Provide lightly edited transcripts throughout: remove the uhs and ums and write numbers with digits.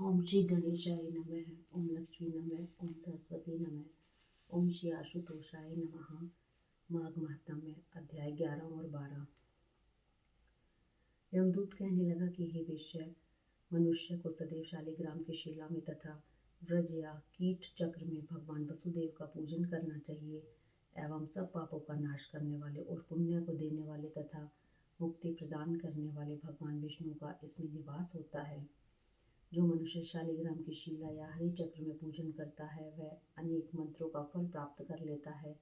ओम श्री गणेशाय नमः। ओम लक्ष्मी नमः। ओम सरस्वती नमः। ओम श्री आशुतोषाय नमः। माघ महात्म्य अध्याय 11 और 12। यमदूत कहने लगा कि हे वेश्या, मनुष्य को सदैव शालिग्राम की शिला में तथा व्रज या कीट चक्र में भगवान वसुदेव का पूजन करना चाहिए एवं सब पापों का नाश करने वाले और पुण्य को देने वाले तथा मुक्ति प्रदान करने वाले भगवान विष्णु का इसमें निवास होता है। जो मनुष्य शालिग्राम की शिला या हरि चक्र में पूजन करता है वह अनेक मंत्रों का फल प्राप्त कर लेता है।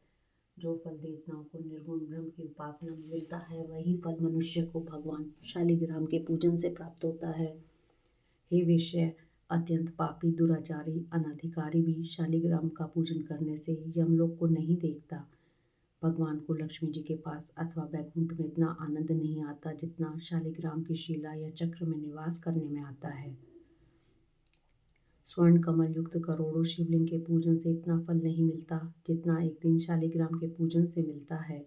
जो फल देवताओं को निर्गुण ब्रह्म की उपासना में मिलता है वही फल मनुष्य को भगवान शालिग्राम के पूजन से प्राप्त होता है। हे वेश्या, अत्यंत पापी दुराचारी अनाधिकारी भी शालिग्राम का पूजन करने से यमलोक को नहीं देखता। भगवान को लक्ष्मी जी के पास अथवा वैकुंठ में इतना आनंद नहीं आता जितना शालिग्राम की शिला या चक्र में निवास करने में आता है। स्वर्ण कमल युक्त करोड़ों शिवलिंग के पूजन से इतना फल नहीं मिलता जितना एक दिन शालिग्राम के पूजन से मिलता है।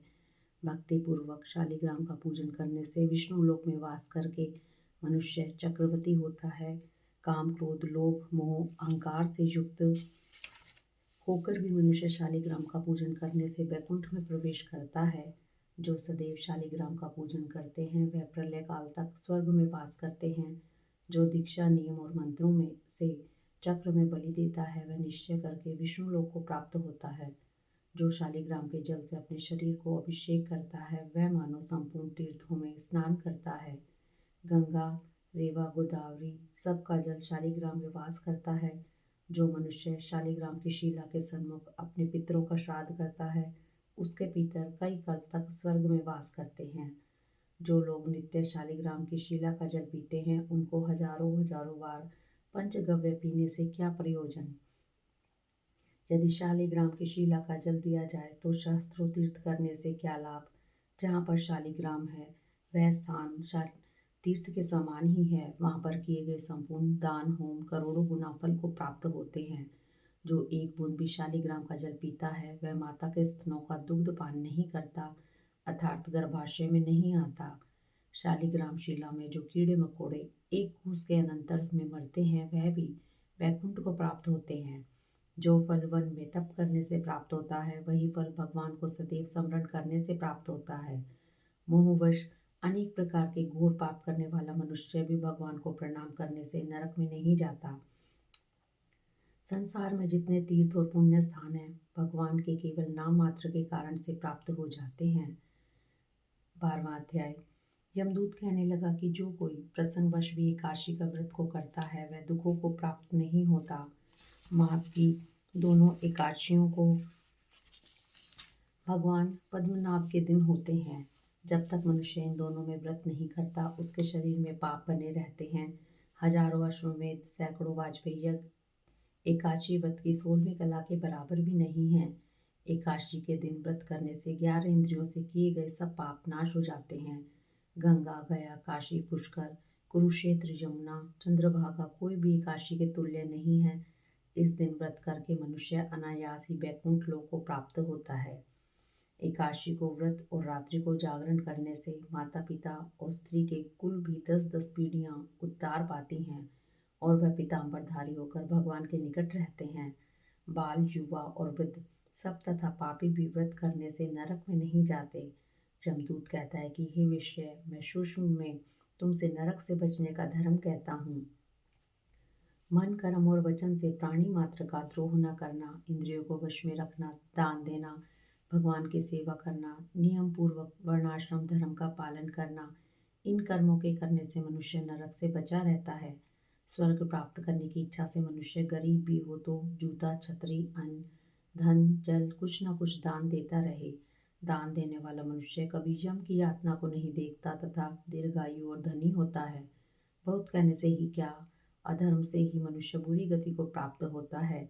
भक्ति पूर्वक शालिग्राम का पूजन करने से विष्णु लोक में वास करके मनुष्य चक्रवर्ती होता है। काम क्रोध लोभ मोह अहंकार से युक्त होकर भी मनुष्य शालिग्राम का पूजन करने से वैकुंठ में प्रवेश करता है। जो सदैव शालिग्राम का पूजन करते हैं वह प्रलय काल तक स्वर्ग में वास करते हैं। जो दीक्षा नियम और मंत्रों में से चक्र में बलि देता है वह निश्चय करके विष्णु लोक को प्राप्त होता है। जो शालिग्राम के जल से अपने शरीर को अभिषेक करता है वह मानो संपूर्ण तीर्थों में स्नान करता है। गंगा रेवा गोदावरी सबका जल शालिग्राम में वास करता है। जो मनुष्य शालिग्राम की शिला के सन्मुख अपने पितरों का श्राद्ध करता है उसके पितर कई कल्प तक स्वर्ग में वास करते हैं। जो लोग नित्य शालिग्राम की शिला का जल पीते हैं उनको हजारों हजारों बार पंचगव्य पीने से क्या प्रयोजन। यदि शालिग्राम की शिला का जल दिया जाए तो शास्त्रों तीर्थ करने से क्या लाभ। जहाँ पर शालिग्राम है वह स्थान तीर्थ के समान ही है। वहाँ पर किए गए संपूर्ण दान होम करोड़ों गुना फल को प्राप्त होते हैं। जो एक बूंद भी शालिग्राम का जल पीता है वह माता के स्तनों का दुग्ध पान नहीं करता अर्थात गर्भाशय में नहीं आता। शालिग्राम शिला में जो कीड़े मकोड़े एक कोस के अनंतर में मरते हैं वह भी वैकुंठ को प्राप्त होते हैं। जो फल वन में तप करने से प्राप्त होता है वही फल भगवान को सदैव स्मरण करने से प्राप्त होता है। मोहवश अनेक प्रकार के घोर पाप करने वाला मनुष्य भी भगवान को प्रणाम करने से नरक में नहीं जाता। संसार में जितने तीर्थ और पुण्य स्थान हैं भगवान के केवल नाम मात्र के कारण से प्राप्त हो जाते हैं। 12वां अध्याय। यमदूत कहने लगा कि जो कोई प्रसंगवश भी एकादशी का व्रत को करता है वह दुखों को प्राप्त नहीं होता। मास की दोनों एकादशियों को भगवान पद्मनाभ के दिन होते हैं। जब तक मनुष्य इन दोनों में व्रत नहीं करता उसके शरीर में पाप बने रहते हैं। हजारों अश्वमेध सैकड़ों वाजपेयी यज्ञ एकादशी व्रत की 16वीं कला के बराबर भी नहीं है। एकादशी के दिन व्रत करने से 11 इंद्रियों से किए गए सब पाप नाश हो जाते हैं। गंगा गया काशी पुष्कर कुरुक्षेत्र यमुना चंद्रभागा कोई भी एकादशी के तुल्य नहीं है। इस दिन व्रत करके मनुष्य अनायास ही वैकुंठ लोक को प्राप्त होता है। एकादशी को व्रत और रात्रि को जागरण करने से माता पिता और स्त्री के कुल भी 10-10 पीढ़ियां उद्धार पाती हैं और वह पीताम्बरधारी होकर भगवान के निकट रहते हैं। बाल युवा और वृद्ध सब तथा पापी भी व्रत करने से नरक में नहीं जाते। यमदूत कहता है कि हे वेश्या, मैं सूक्ष्म में तुमसे नरक से बचने का धर्म कहता हूँ। मन कर्म और वचन से प्राणी मात्र का द्रोह न करना, इंद्रियों को वश में रखना, दान देना, भगवान की सेवा करना, नियम पूर्वक वर्णाश्रम धर्म का पालन करना, इन कर्मों के करने से मनुष्य नरक से बचा रहता है। स्वर्ग प्राप्त करने की इच्छा से मनुष्य गरीब भी हो तो जूता छतरी अन्न धन जल कुछ न कुछ दान देता रहे। दान देने वाला मनुष्य कभी यम की यातना को नहीं देखता तथा दीर्घायु और धनी होता है। बहुत कहने से ही क्या, अधर्म से ही मनुष्य बुरी गति को प्राप्त होता है।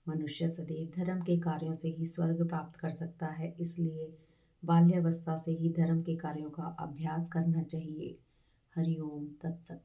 मनुष्य सदैव धर्म के कार्यों से ही स्वर्ग प्राप्त कर सकता है, इसलिए बाल्यावस्था से ही धर्म के कार्यों का अभ्यास करना चाहिए। हरि ओम तत्सत।